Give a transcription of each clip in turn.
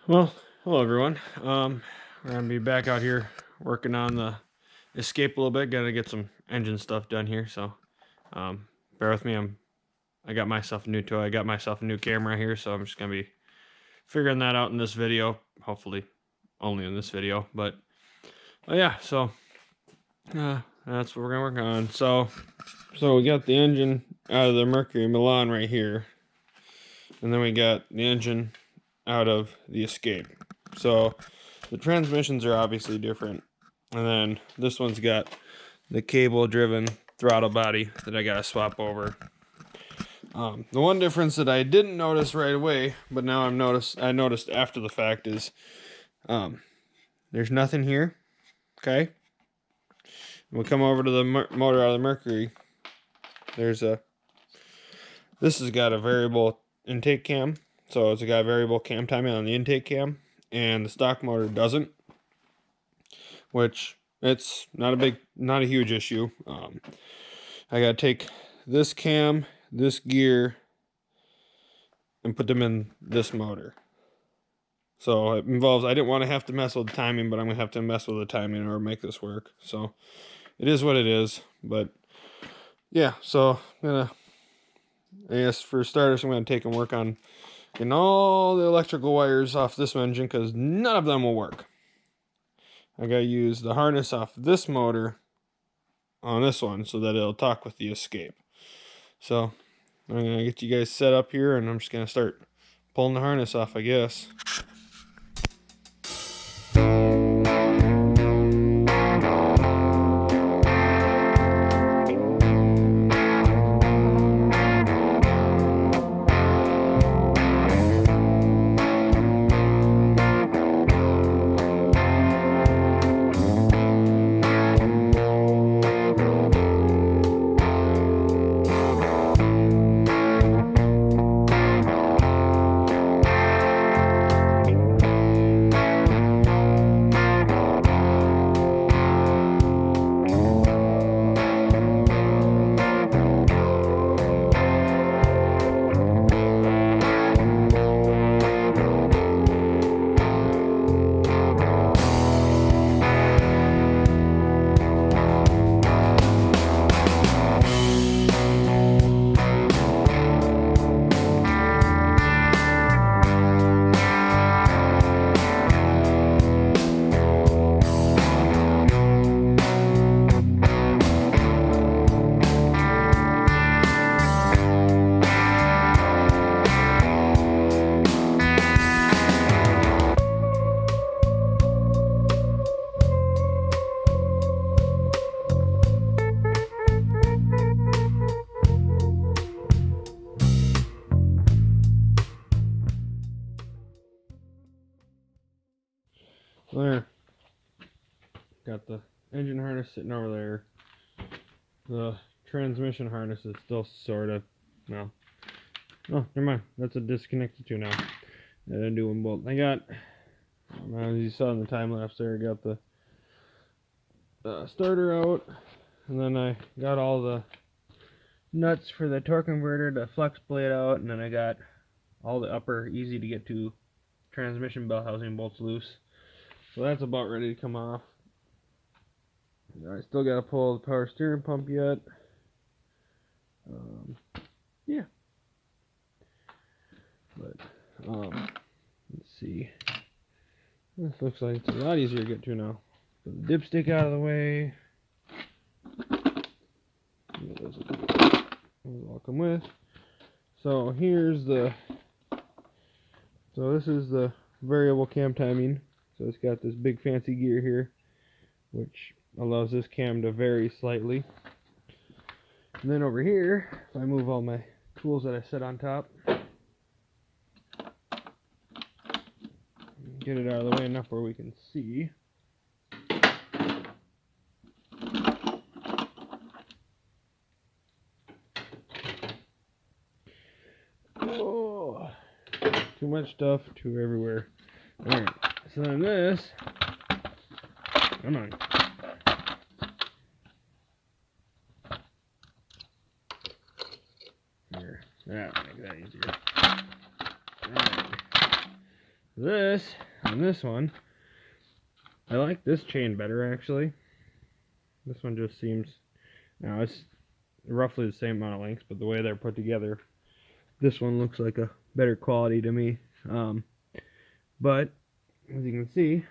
Well, hello everyone. We're gonna be back out here working on the Escape a little bit. Gotta get some engine stuff done here, so um, bear with me. I got myself a new toy. I got myself a new camera here, so I'm just gonna be figuring that out in this video. Hopefully, only in this video. But yeah, so that's what we're gonna work on. So we got the engine out of the Mercury Milan right here, and then we got the engine out of the Escape. So the transmissions are obviously different. And then this one's got the cable driven throttle body that I gotta swap over. The one difference that I didn't notice right away, but now I noticed after the fact is there's nothing here. Okay. We'll come over to the motor out of the Mercury. This has got a variable intake cam. So it's got variable cam timing on the intake cam, and the stock motor doesn't, which it's not a huge issue. I gotta take this cam, this gear, and put them in this motor. So it involves, I didn't want to have to mess with the timing, but I'm gonna have to mess with the timing in order to make this work. So it is what it is. But yeah, so I guess for starters, I'm gonna take and work on getting all the electrical wires off this engine, because none of them will work. I gotta use the harness off this motor on this one so that it'll talk with the Escape. So I'm gonna get you guys set up here, and I'm just gonna start pulling the harness off, I guess. There. Got the engine harness sitting over there. The transmission harness is still sort of, no. Oh, never mind. That's a disconnected two now. I didn't do one bolt. I got, as you saw in the time lapse there, I got the starter out, and then I got all the nuts for the torque converter, the flex blade out, and then I got all the upper easy to get to transmission bell housing bolts loose. So that's about ready to come off. I still got to pull the power steering pump yet. Yeah. But, let's see. This looks like it's a lot easier to get to now. Put the dipstick out of the way. Those will all come with. So here's this is the variable cam timing. So it's got this big fancy gear here, which allows this cam to vary slightly. And then over here, if I move all my tools that I set on top, get it out of the way enough where we can see. Oh, too much stuff, too everywhere. Alright, so then this, come on. Here, that will make that easier. Alright. This, on this one, I like this chain better actually. This one just seems, now it's roughly the same amount of lengths, but the way they're put together, this one looks like a better quality to me. But as you can see,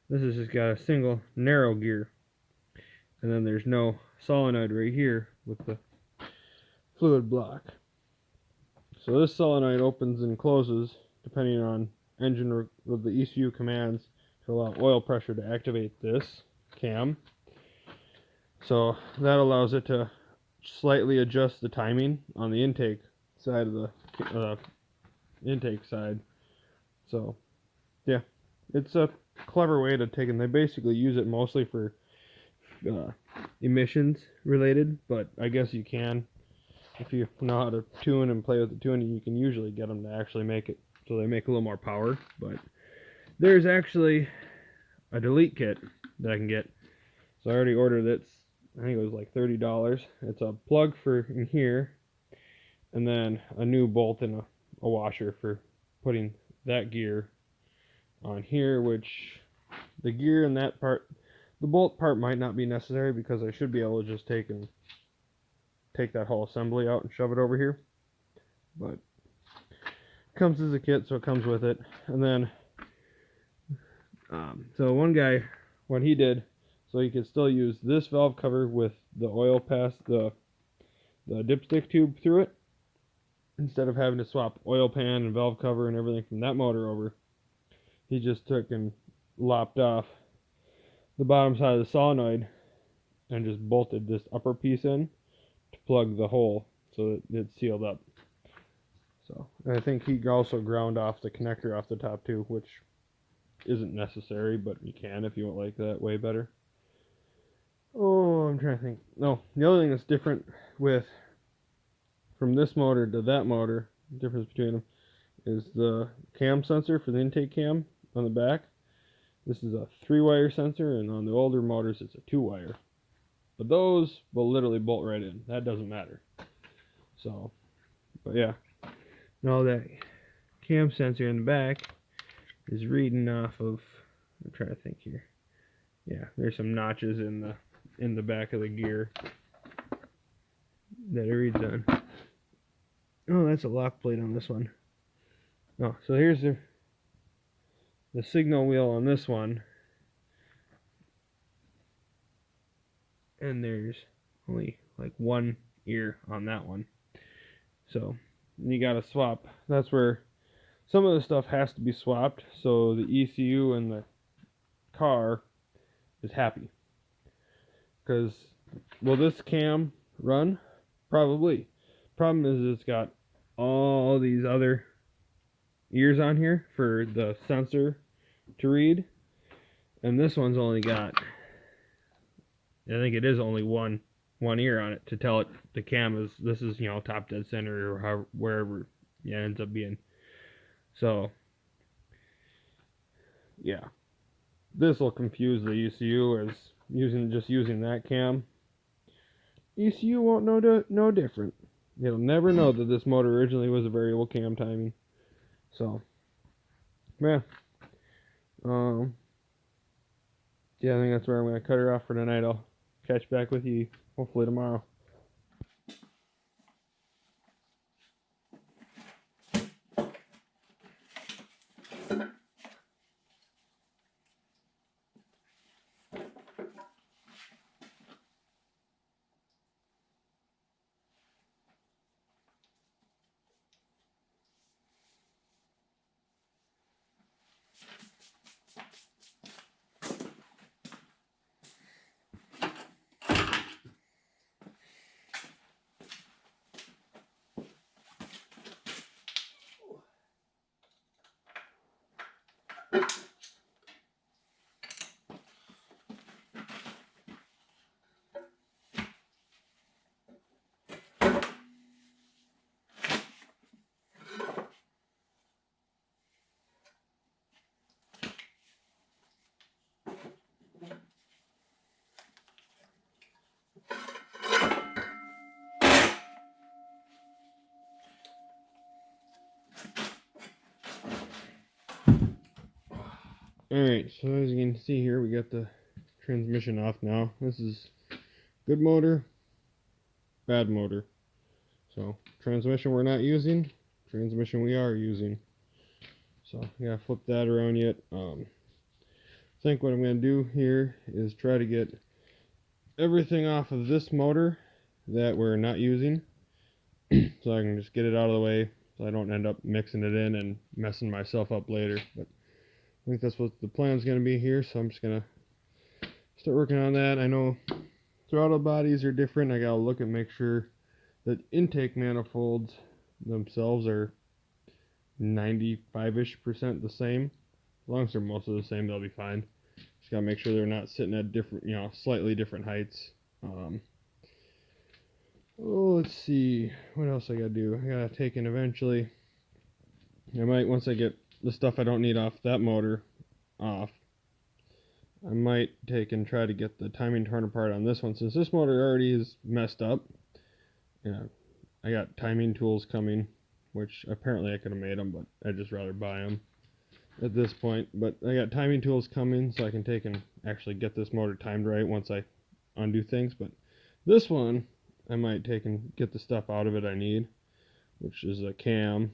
this has just got a single narrow gear, and then there's no solenoid right here with the fluid block. So this solenoid opens and closes depending on engine with the ECU commands to allow oil pressure to activate this cam. So that allows it to slightly adjust the timing on the intake side of the intake side. So yeah, it's a clever way to take it. They basically use it mostly for emissions related, but I guess you can, if you know how to tune and play with the tuning, you can usually get them to actually make it so they make a little more power. But there's actually a delete kit that I can get. So I already ordered it. I think it was like $30. It's a plug for in here, and then a new bolt and a washer for putting that gear on here, which the gear and that part, the bolt part might not be necessary because I should be able to just take that whole assembly out and shove it over here. But it comes as a kit, so it comes with it. And then so one guy, what he did, so he could still use this valve cover with the oil past the dipstick tube through it, instead of having to swap oil pan and valve cover and everything from that motor over. He just took and lopped off the bottom side of the solenoid and just bolted this upper piece in to plug the hole so that it's sealed up. So I think he also ground off the connector off the top too, which isn't necessary, but you can if you want like that way better. Oh, I'm trying to think. No, the other thing that's different with from this motor to that motor, the difference between them is the cam sensor for the intake cam on the back. This is a 3-wire sensor, and on the older motors it's a 2-wire. But those will literally bolt right in. That doesn't matter. So, but yeah. Now that cam sensor in the back is reading off of, I'm trying to think here. Yeah, there's some notches in the back of the gear that it reads on. Oh, that's a lock plate on this one. Oh, so here's the signal wheel on this one. And there's only like one ear on that one. So you gotta swap. That's where some of the stuff has to be swapped so the ECU in the car is happy. Because will this cam run? Probably. Problem is it's got all these other ears on here for the sensor to read, and this one's only got, I think it is only one ear on it to tell it the cam is, this is, you know, top dead center or how, wherever it ends up being. So yeah, this will confuse the ECU as using that cam. ECU won't know no different. It'll never know that this motor originally was a variable cam timing. So yeah, yeah, I think that's where I'm gonna cut her off for tonight. I'll catch back with you hopefully tomorrow. Alright, so as you can see here, we got the transmission off now. This is good motor, bad motor. So transmission we're not using, transmission we are using. So I gotta flip that around yet. I think what I'm gonna do here is try to get everything off of this motor that we're not using, so I can just get it out of the way, so I don't end up mixing it in and messing myself up later. But I think that's what the plan's gonna be here. So I'm just gonna start working on that. I know throttle bodies are different. I gotta look and make sure that intake manifolds themselves are 95-ish% the same. As long as they're most of the same, they'll be fine. Just gotta make sure they're not sitting at different, slightly different heights. Let's see, what else I gotta do? I gotta take in eventually. I might, once I get the stuff I don't need off that motor off, I might take and try to get the timing torn apart on this one. Since this motor already is messed up, I got timing tools coming, which apparently I could have made them, but I'd just rather buy them at this point. But I got timing tools coming, so I can take and actually get this motor timed right once I undo things. But this one, I might take and get the stuff out of it I need, which is a cam,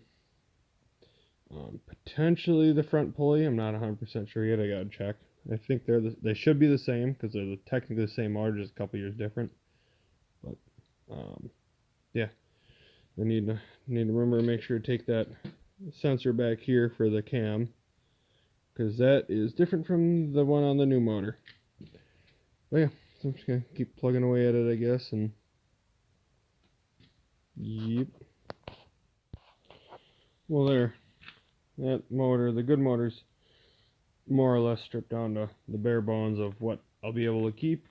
potentially the front pulley. I'm not 100% sure yet. I gotta check. I think they should be the same because they're technically the same motor, just a couple years different. But yeah, I need to remember to make sure to take that sensor back here for the cam, because that is different from the one on the new motor. But yeah, so I'm just gonna keep plugging away at it, I guess, and yep. Well, there. That motor, the good motor's more or less stripped down to the bare bones of what I'll be able to keep.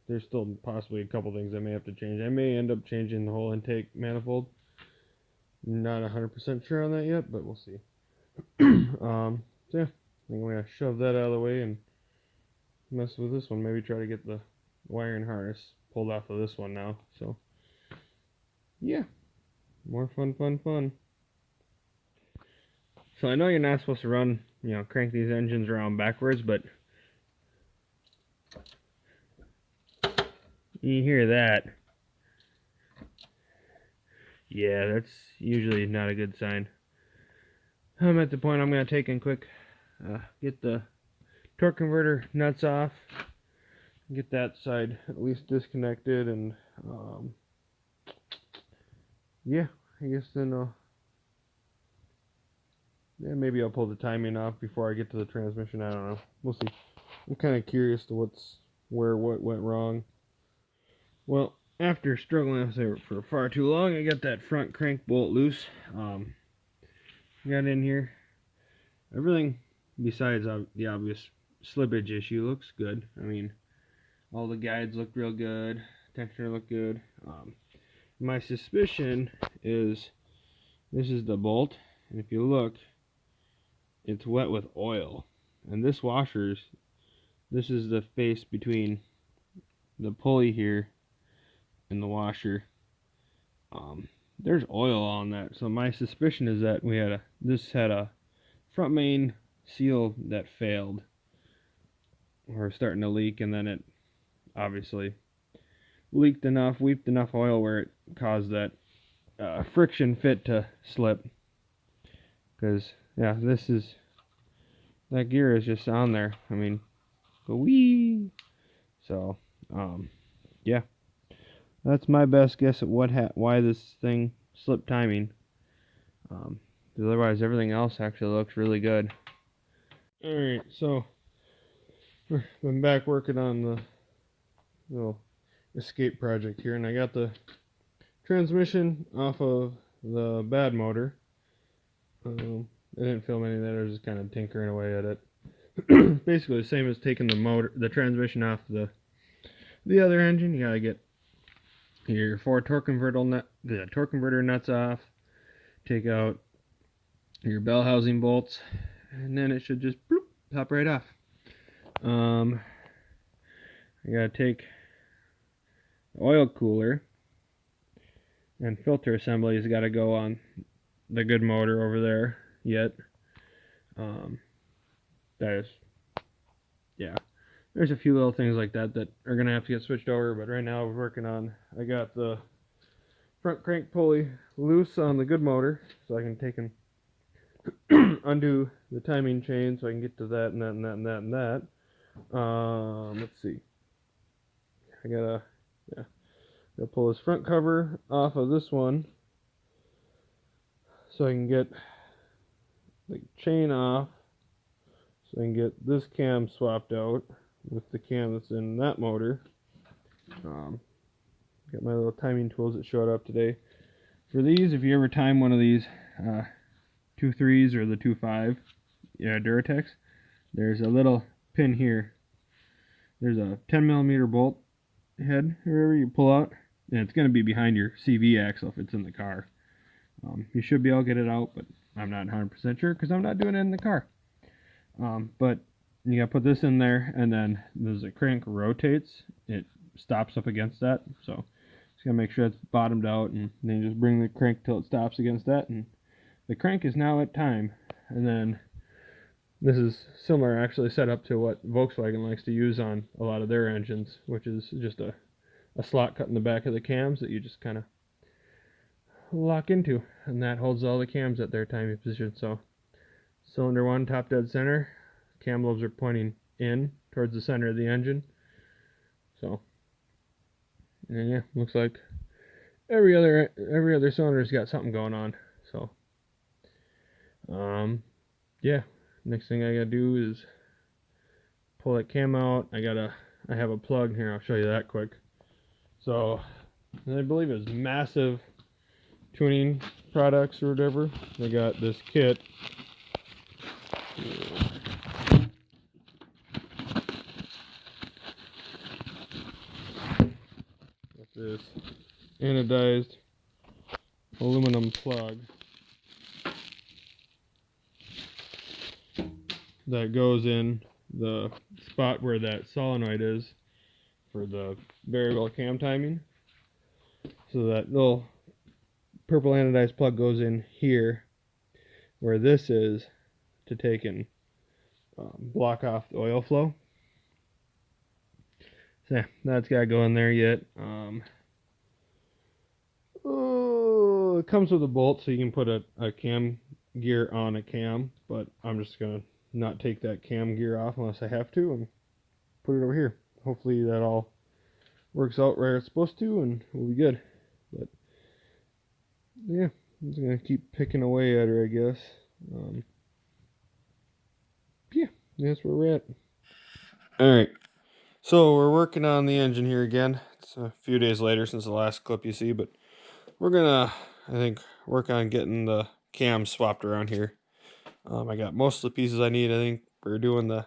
There's still possibly a couple things I may have to change. I may end up changing the whole intake manifold. Not 100% sure on that yet, but we'll see. So yeah, I think I'm gonna shove that out of the way and mess with this one. Maybe try to get the wiring harness pulled off of this one now. So yeah, more fun. So I know you're not supposed to run, crank these engines around backwards, but you hear that. Yeah, that's usually not a good sign. I'm at the point I'm going to take and quick get the torque converter nuts off, get that side at least disconnected, and yeah, I guess then maybe I'll pull the timing off before I get to the transmission. I don't know. We'll see. I'm kind of curious to what went wrong. Well, after struggling with it for far too long, I got that front crank bolt loose. Got in here. Everything besides the obvious slippage issue looks good. I mean, all the guides look real good. Tensioner look good. My suspicion is this is the bolt, and if you look, it's wet with oil. And this this is the face between the pulley here and the washer. There's oil on that, so my suspicion is that this had a front main seal that failed or starting to leak, and then it obviously weeped enough oil where it caused that friction fit to slip. Because yeah, that gear is just on there. I mean, go wee. So yeah, that's my best guess at why this thing slipped timing. Otherwise, everything else actually looks really good. All right, so I'm back working on the little escape project here, and I got the transmission off of the bad motor. I didn't film any of that. I was just kind of tinkering away at it. Basically the same as taking the transmission off the other engine. You gotta get your 4 torque converter nuts off, take out your bell housing bolts, and then it should just bloop, pop right off. I gotta take the oil cooler and filter assemblies gotta go on the good motor over there yet. that is, yeah. There's a few little things like that that are gonna have to get switched over, but right now we're working on. I got the front crank pulley loose on the good motor, so I can take and undo the timing chain, so I can get to that and that and that and that and that. Let's see. I gotta pull this front cover off of this one, so I can get the chain off, so I can get this cam swapped out with the cam that's in that motor. Got my little timing tools that showed up today. For these, if you ever time one of these 2.3s or the 2.5 Duratex, there's a little pin here. There's a 10 millimeter bolt head, wherever you pull out, and it's going to be behind your CV axle if it's in the car. You should be able to get it out, but I'm not 100% sure because I'm not doing it in the car. But you got to put this in there, and then as the crank rotates, it stops up against that. So just got to make sure it's bottomed out, and then you just bring the crank till it stops against that, and the crank is now at time. And then this is similar actually set up to what Volkswagen likes to use on a lot of their engines, which is just a slot cut in the back of the cams that you just kind of lock into, and that holds all the cams at their timing position. So cylinder 1 top dead center, cam lobes are pointing in towards the center of the engine. So and yeah, looks like every other cylinder's got something going on. So yeah, next thing I gotta do is pull that cam out. I have a plug here, I'll show you that quick. So I believe it's Massive Tuning Products or whatever. They got this kit. With this anodized aluminum plug that goes in the spot where that solenoid is for the variable cam timing. So that little purple anodized plug goes in here where this is to take and block off the oil flow. So yeah, that's got to go in there yet. It comes with a bolt so you can put a cam gear on a cam, but I'm just going to not take that cam gear off unless I have to and put it over here. Hopefully that all works out where it's supposed to and we'll be good. But yeah, I'm just going to keep picking away at her, I guess. Yeah, that's where we're at. Alright, so we're working on the engine here again. It's a few days later since the last clip you see, but we're gonna, I think, work on getting the cams swapped around here. I got most of the pieces I need. I think we're doing the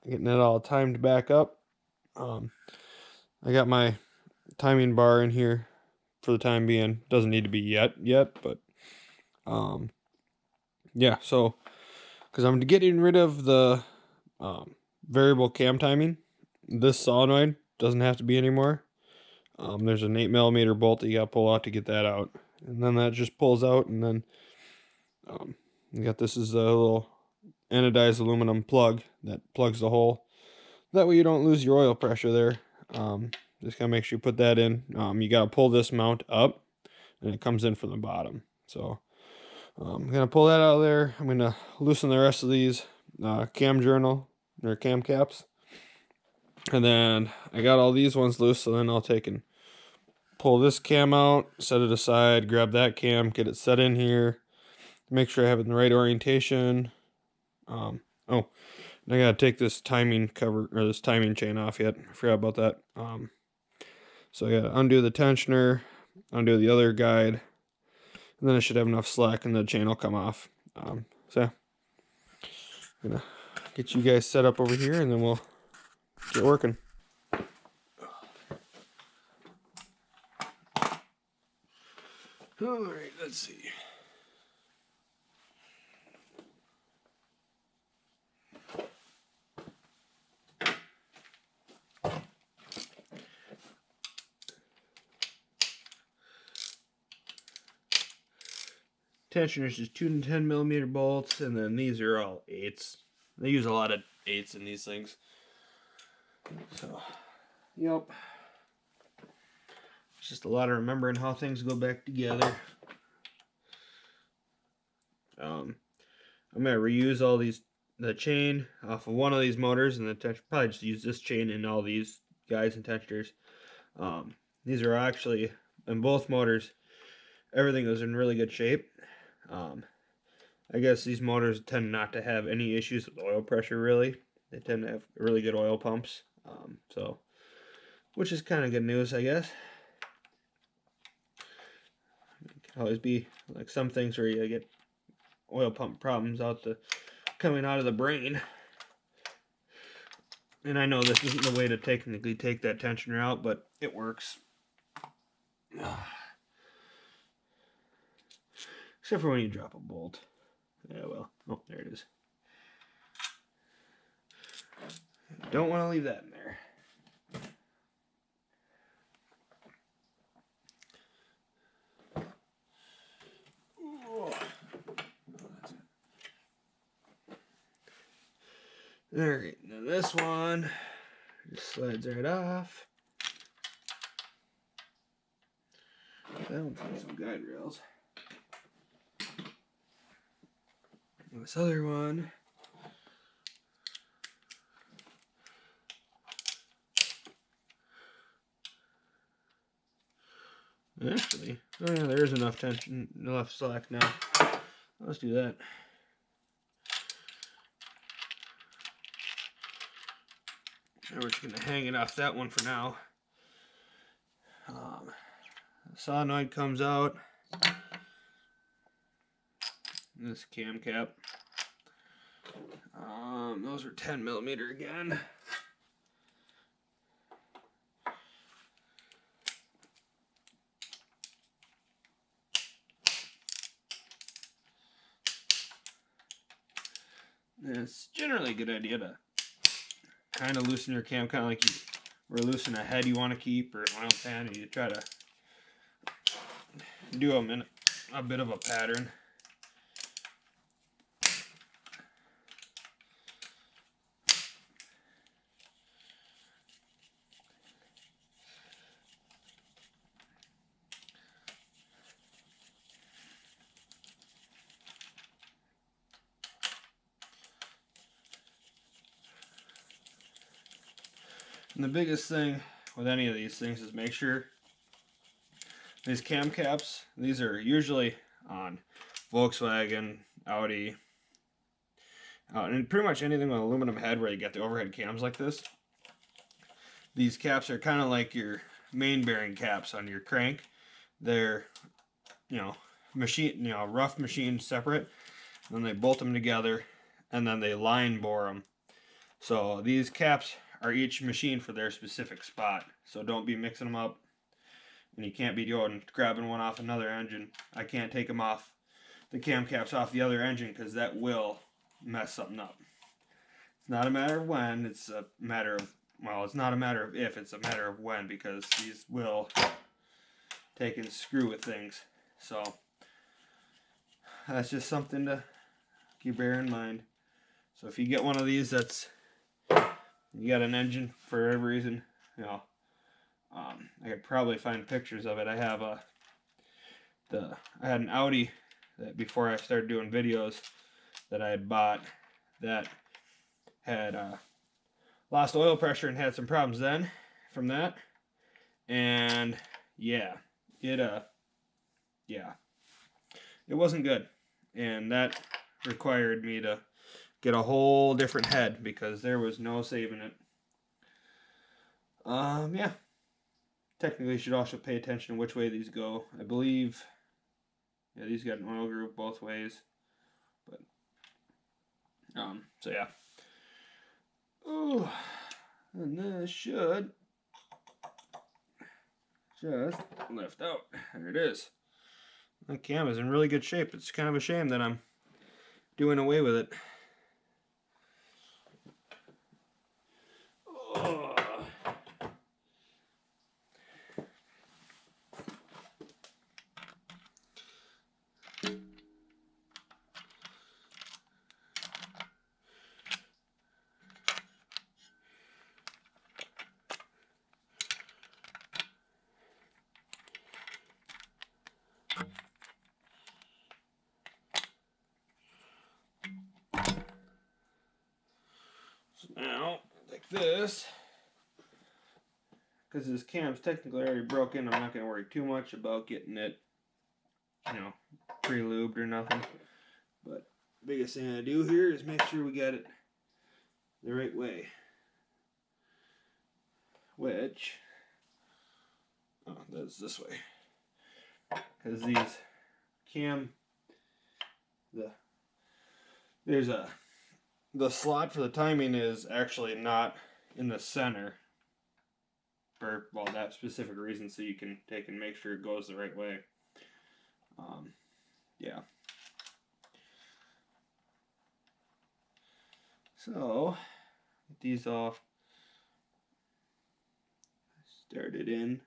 getting it all timed back up. I got my timing bar in here for the time being. Doesn't need to be yet, but yeah. So because I'm getting rid of the variable cam timing, this solenoid doesn't have to be anymore. There's an 8 millimeter bolt that you gotta pull out to get that out, and then that just pulls out, and then you got this is a little anodized aluminum plug that plugs the hole. That way you don't lose your oil pressure there. Just gotta make sure you put that in. You gotta pull this mount up, and it comes in from the bottom. So I'm gonna pull that out of there. I'm gonna loosen the rest of these cam journal or cam caps, and then I got all these ones loose. So then I'll take and pull this cam out, set it aside, grab that cam, get it set in here, make sure I have it in the right orientation. Oh, I gotta take this timing cover or this timing chain off yet. I forgot about that. So I gotta undo the tensioner, undo the other guide, and then I should have enough slack and the chain will come off. So yeah, I'm gonna get you guys set up over here and then we'll get working. All right, let's see. Tensioners is 2 10 millimeter bolts, and then these are all 8s. They use a lot of 8s in these things. So, yep. It's just a lot of remembering how things go back together. I'm gonna reuse all the chain off of one of these motors, and probably just use this chain in all these guides and textures. These are actually in both motors. Everything is in really good shape. I guess these motors tend not to have any issues with oil pressure. Really, they tend to have really good oil pumps. So, which is kind of good news, I guess. It can always be like some things where you get oil pump problems coming out of the brain. And I know this isn't the way to technically take that tensioner out, but it works. Except for when you drop a bolt. Yeah, well. Oh, there it is. Don't want to leave that in there. Alright, now this one just slides right off. That one's got some guide rails. This other one, actually, oh yeah, there is enough tension, enough slack now. Let's do that. We're just going to hang it off that one for now. The solenoid comes out. This cam cap. Those are 10mm again. And it's generally a good idea to kind of loosen your cam, kind of like you loosen a head you want to keep or an oil pan, and you try to do them in a bit of a pattern. And the biggest thing with any of these things is make sure these cam caps, these are usually on Volkswagen, Audi, and pretty much anything with an aluminum head where you get the overhead cams like this. These caps are kind of like your main bearing caps on your crank. They're, rough machined separate. Then they bolt them together, and then they line bore them. So these caps are each machined for their specific spot. So don't be mixing them up. And you can't be grabbing one off another engine. I can't take them off, the cam caps off the other engine, because that will mess something up. It's not a matter of when, it's a matter of, well, it's not a matter of if, it's a matter of when, because these will take and screw with things. So that's just something to bear in mind. So if you get one of these that's, you got an engine for whatever reason, I could probably find pictures of it. I have I had an Audi that before I started doing videos that I had bought that had lost oil pressure and had some problems then from that. And yeah, it wasn't good. And that required me to get a whole different head because there was no saving it. Yeah. Technically, you should also pay attention to which way these go. I believe, yeah, these got an oil groove both ways. But, so yeah. Oh, and this should just lift out. There it is. The cam is in really good shape. It's kind of a shame that I'm doing away with it. Oh. this, because this cam's technically already broken, I'm not going to worry too much about getting it, you know, pre-lubed or nothing. But the biggest thing I do here is make sure we got it the right way. Which, oh, that's this way. Because these the slot for the timing is actually not in the center for, well, that specific reason, so you can take and make sure it goes the right way. Yeah. So, get these all started in.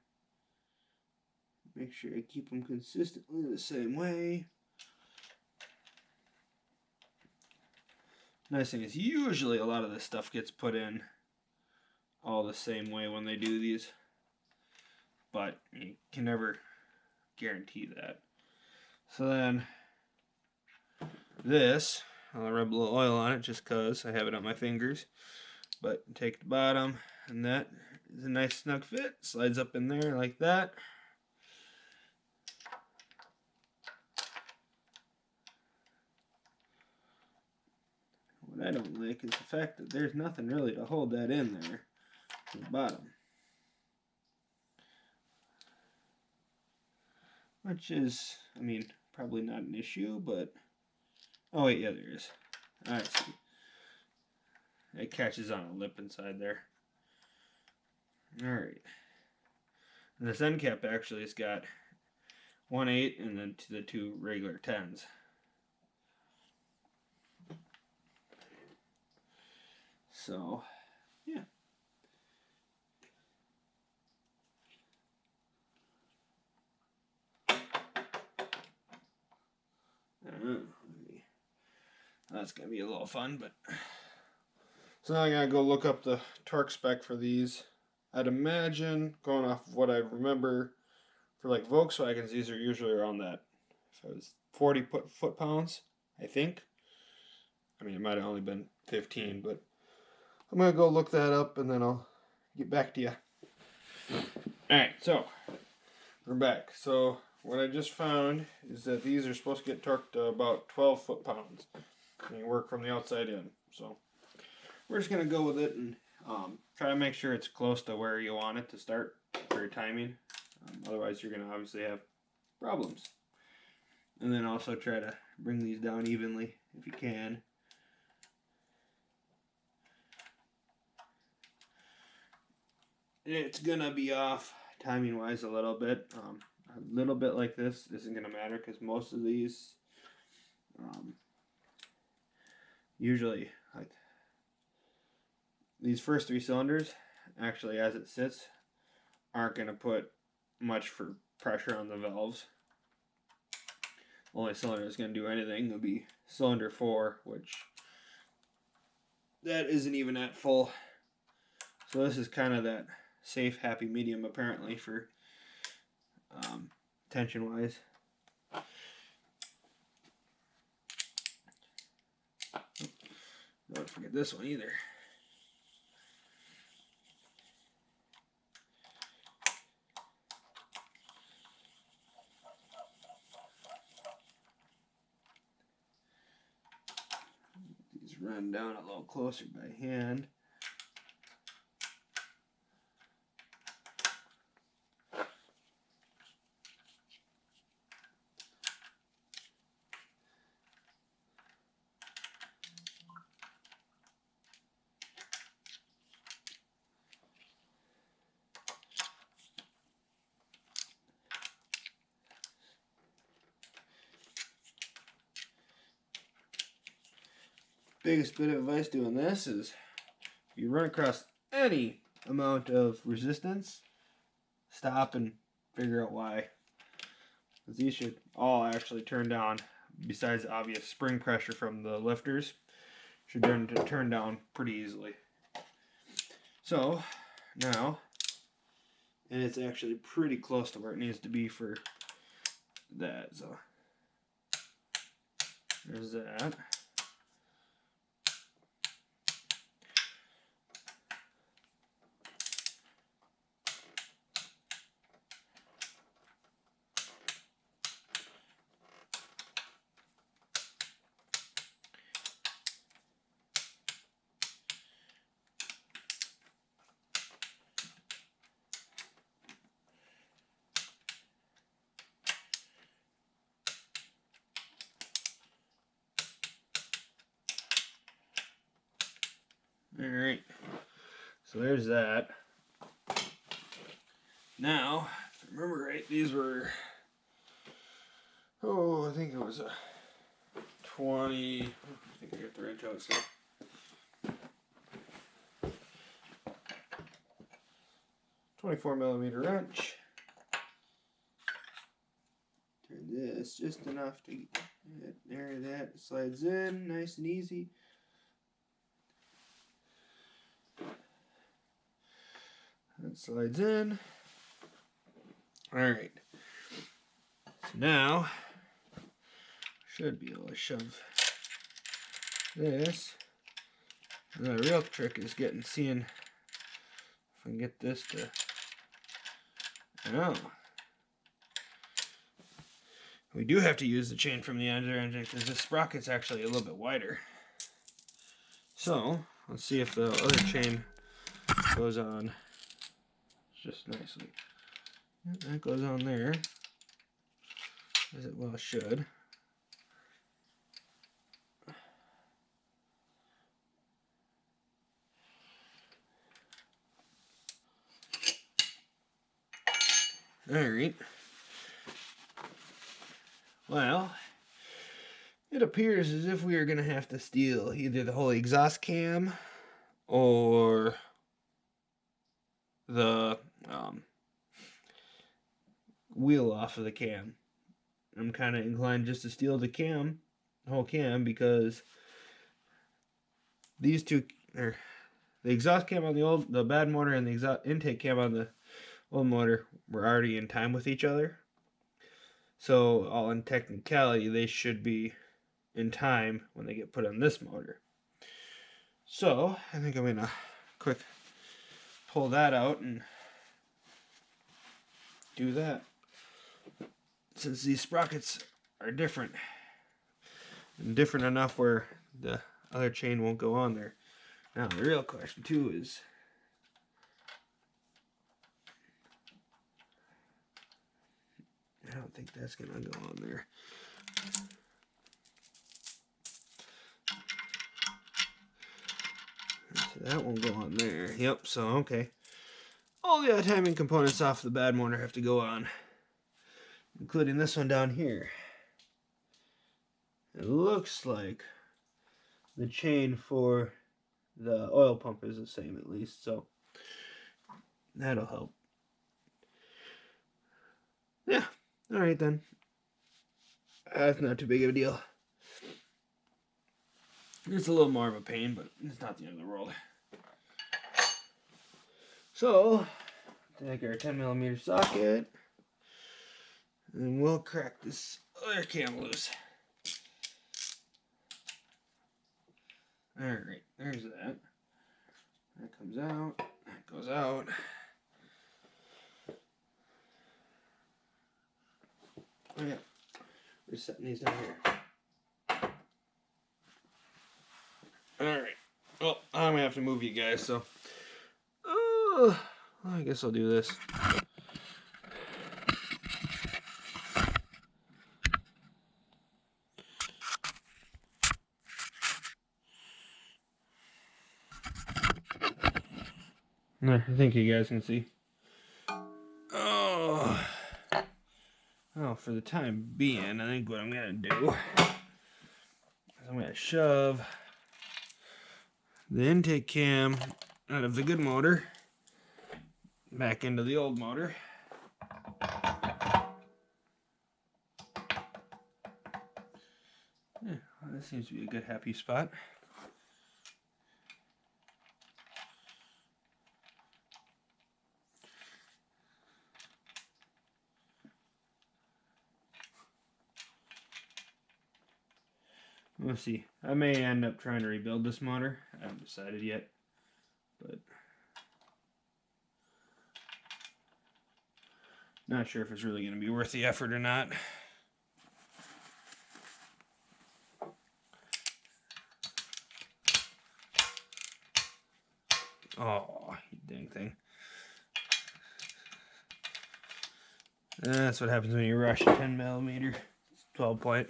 Make sure I keep them consistently the same way. Nice thing is usually a lot of this stuff gets put in all the same way when they do these, but you can never guarantee that. So then this, I'll rub a little oil on it just because I have it on my fingers, but take the bottom, and that is a nice snug fit, slides up in there like that. What I don't like is the fact that there's nothing really to hold that in there to the bottom. Which is, I mean, probably not an issue, but... Oh wait, yeah, there is. I see. It catches on a lip inside there. Alright. And this end cap actually has got 1/8 and then the 2 regular 10s. So, yeah. That's going to be a little fun, but... So now I got to go look up the torque spec for these. I'd imagine, going off of what I remember, for like Volkswagens, these are usually around that, if it was 40 foot-pounds, I think. I mean, it might have only been 15, but I'm going to go look that up and then I'll get back to you. Alright, so we're back. So what I just found is that these are supposed to get torqued to about 12 foot-pounds. And you work from the outside in. So we're just going to go with it and try to make sure it's close to where you want it to start for your timing. Otherwise, you're going to obviously have problems. And then also try to bring these down evenly if you can. It's going to be off timing-wise a little bit. A little bit like this isn't going to matter because most of these usually, like these first 3 cylinders, actually as it sits, aren't going to put much for pressure on the valves. Only cylinder that's going to do anything will be cylinder 4, which that isn't even at full. So this is kind of that safe, happy medium apparently for tension wise. Don't forget this one either. These run down a little closer by hand. Biggest bit of advice doing this is if you run across any amount of resistance, stop and figure out why. Because these should all actually turn down, besides the obvious spring pressure from the lifters, should turn down pretty easily. So now, and it's actually pretty close to where it needs to be for that. So there's that. All right. So there's that. Now, if I remember right, these were, I think it was a 20, I think I got the wrench out, so. 24mm wrench. Turn this just enough to get there, that slides in nice and easy. That slides in. Alright. So now, should be able to shove this. And the real trick is seeing if I can get this to, we do have to use the chain from the other engine because this sprocket's actually a little bit wider. So, let's see if the other chain goes on just nicely. That goes on there, as it well should. Alright. Well, it appears as if we are going to have to steal either the whole exhaust cam or the wheel off of the cam. I'm kind of inclined just to steal the whole cam, because these two, the exhaust cam on the bad motor and the exhaust intake cam on the old motor were already in time with each other. So, all in technicality, they should be in time when they get put on this motor. So, I think I'm going to quick pull that out and do that. Since these sprockets are different, and different enough where the other chain won't go on there. Now, the real question, too, is I don't think that's going to go on there. So that won't go on there. Yep, so okay. All the timing components off the bad motor have to go on, including this one down here. It looks like the chain for the oil pump is the same, at least, so that'll help. Yeah, alright then. That's not too big of a deal. It's a little more of a pain, but it's not the end of the world. So, take our 10mm socket, and we'll crack this other cam loose. Alright, there's that. That comes out, that goes out. Oh yeah, we're setting these down here. Alright, well, I'm gonna have to move you guys, so I guess I'll do this. I think you guys can see. Oh, for the time being, I think what I'm gonna do is I'm gonna shove the intake cam out of the good motor back into the old motor. Yeah, well, that seems to be a good happy spot. We'll see. I may end up trying to rebuild this motor. I haven't decided yet, but not sure if it's really going to be worth the effort or not. Oh, you dang thing. That's what happens when you rush a 10mm 12 point.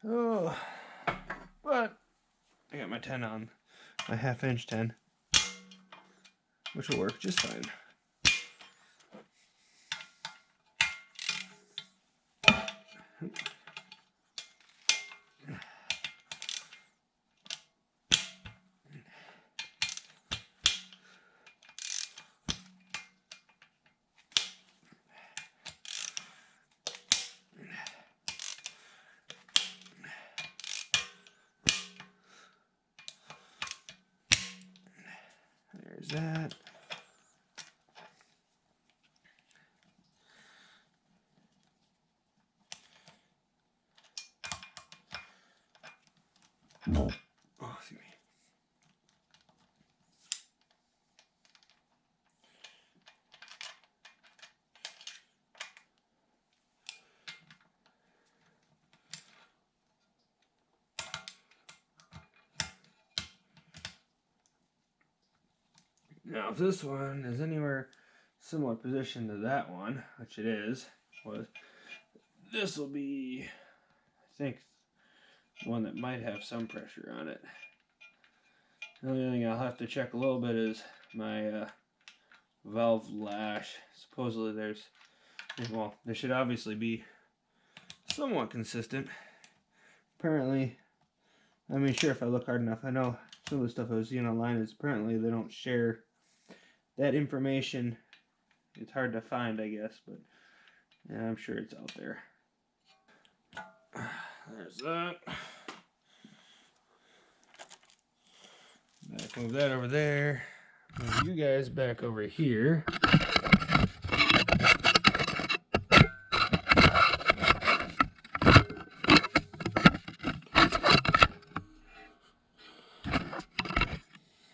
Oh, but I got my 10 on a 1/2 inch 10, which will work just fine. There's that. Oh, excuse me. Now, if this one is anywhere similar position to that one, which it is, this will be, I think, one that might have some pressure on it. The only thing I'll have to check a little bit is my valve lash. Supposedly well, they should obviously be somewhat consistent. Apparently, I mean, sure, if I look hard enough, I know some of the stuff I was seeing online is apparently they don't share that information. It's hard to find, I guess, but yeah, I'm sure it's out there. There's that. Move that over there. Move you guys back over here.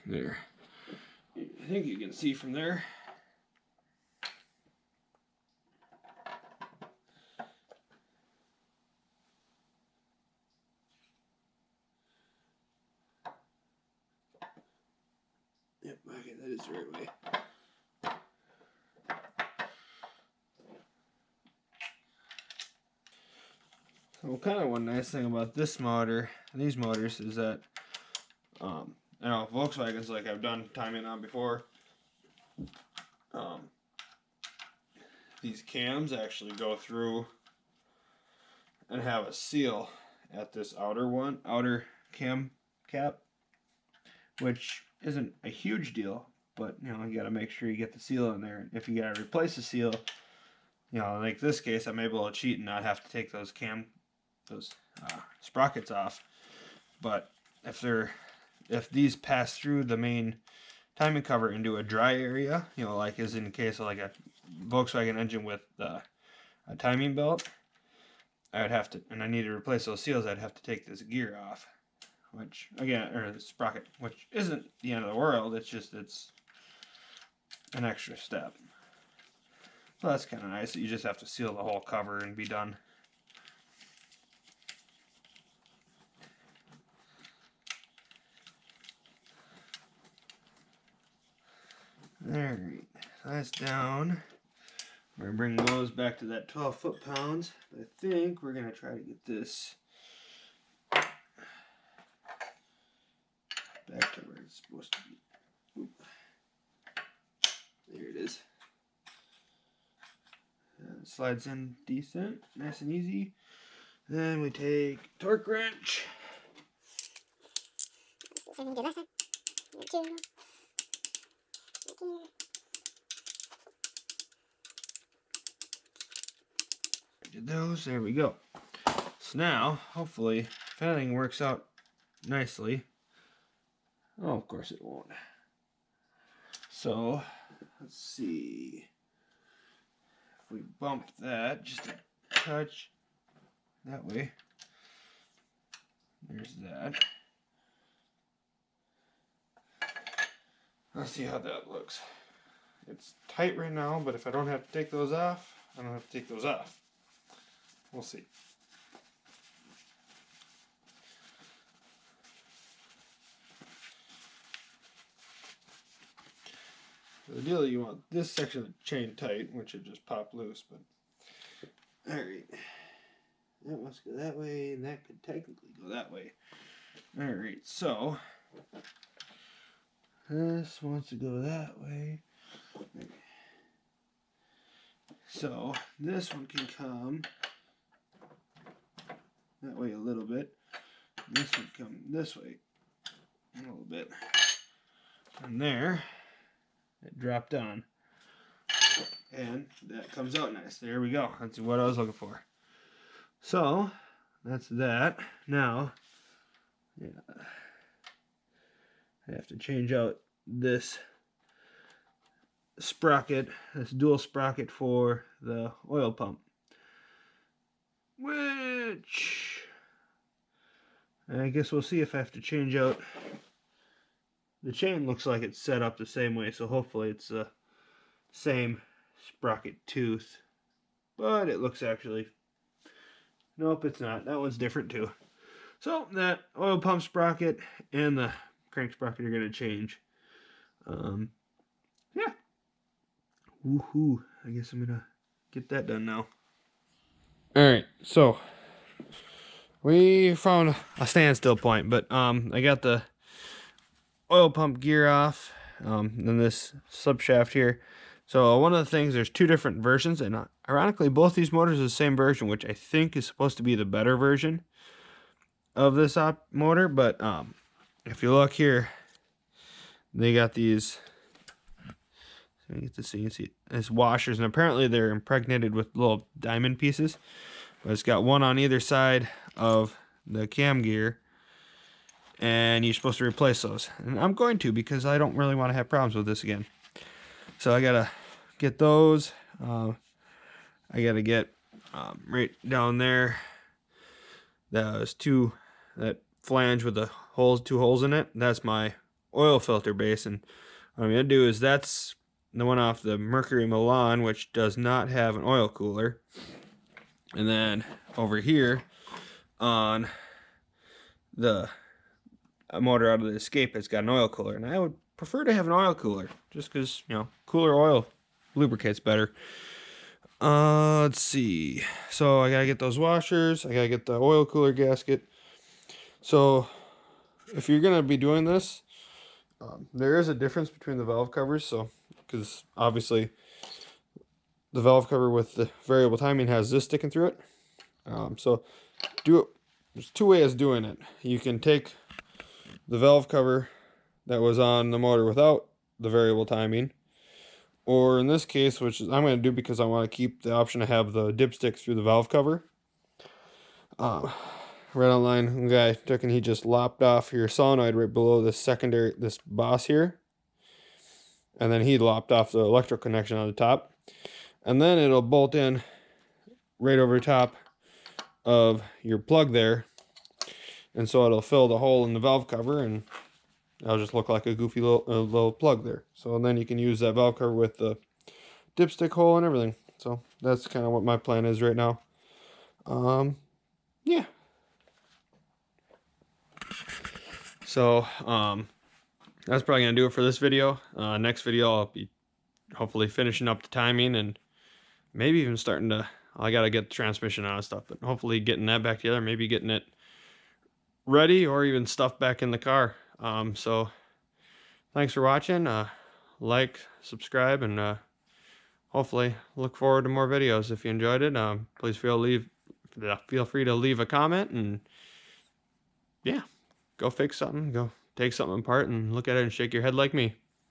There. I think you can see from there. Yep, okay, that is the right way. So kind of one nice thing about this motor, these motors, is that I know Volkswagens, like I've done timing on before, these cams actually go through and have a seal at this outer cam cap, which isn't a huge deal, but you know, you got to make sure you get the seal in there. If you got to replace the seal, you know, like this case, I'm able to cheat and not have to take those sprockets off. But if these pass through the main timing cover into a dry area, you know, like as in the case of like a Volkswagen engine with a timing belt, I would have to, and I need to replace those seals, I'd have to take this gear off, which again, or the sprocket, which isn't the end of the world. It's just it's an extra step. So that's kind of nice. You just have to seal the whole cover and be done. Alright, so that's down. We're going to bring those back to that 12 foot-pounds. I think we're going to try to get this back to where it's supposed to be. Oop. There it is. It slides in decent, nice and easy. Then we take torque wrench. Did those, there we go. So now, hopefully, if anything works out nicely. Oh, of course it won't. So, let's see. If we bump that just a touch that way, there's that. Let's see how that looks. It's tight right now, but if I don't have to take those off, I don't have to take those off. We'll see. The deal, you want this section of the chain tight, which should just pop loose, but alright. That must go that way, and that could technically go that way. Alright, so This wants to go that way. So this one can come that way a little bit. This would come this way a little bit. And there, it dropped on. And that comes out nice. There we go. That's what I was looking for. So, that's that. Now, yeah, I have to change out this sprocket, this dual sprocket for the oil pump. Which, I guess we'll see if I have to change out. The chain looks like it's set up the same way, so hopefully it's the same sprocket tooth. But it looks actually, nope, it's not. That one's different too. So that oil pump sprocket and the crank sprocket are going to change. Yeah. Woohoo. I guess I'm going to get that done now. Alright, so we found a standstill point, but I got the oil pump gear off, and this subshaft here. So one of the things, there's two different versions, and ironically both these motors are the same version, which I think is supposed to be the better version of this motor. But if you look here, they got these, let me get this so you can see, as washers, and apparently they're impregnated with little diamond pieces, but it's got one on either side of the cam gear, and you're supposed to replace those, and I'm going to, because I don't really want to have problems with this again. So I gotta get those. I gotta get right down there, that flange with the holes, 2 holes in it. That's my oil filter base, and what I'm gonna do is, that's the one off the Mercury Milan, which does not have an oil cooler. And then over here on the motor out of the Escape, it's got an oil cooler, and I would prefer to have an oil cooler, just because, you know, cooler oil lubricates better. Let's see. So I gotta get those washers. I gotta get the oil cooler gasket. So if you're gonna be doing this, there is a difference between the valve covers. So, because obviously the valve cover with the variable timing has this sticking through it. So do it. There's 2 ways of doing it. You can take the valve cover that was on the motor without the variable timing, or in this case, which I'm going to do because I want to keep the option to have the dipstick through the valve cover. Right online, guy took and he just lopped off your solenoid right below the secondary, this boss here, and then he lopped off the electrical connection on the top, and then it'll bolt in right over top of your plug there, and so it'll fill the hole in the valve cover, and it'll just look like a goofy little plug there. So then you can use that valve cover with the dipstick hole and everything. So that's kind of what my plan is right now. Yeah. So that's probably gonna do it for this video. Next video I'll be hopefully finishing up the timing, and maybe even starting to, I gotta get the transmission on and stuff, but hopefully getting that back together, maybe getting it ready, or even stuff back in the car. So thanks for watching. Like, subscribe, and hopefully look forward to more videos. If you enjoyed it, please feel free to leave a comment, and yeah, go fix something, go take something apart and look at it and shake your head like me.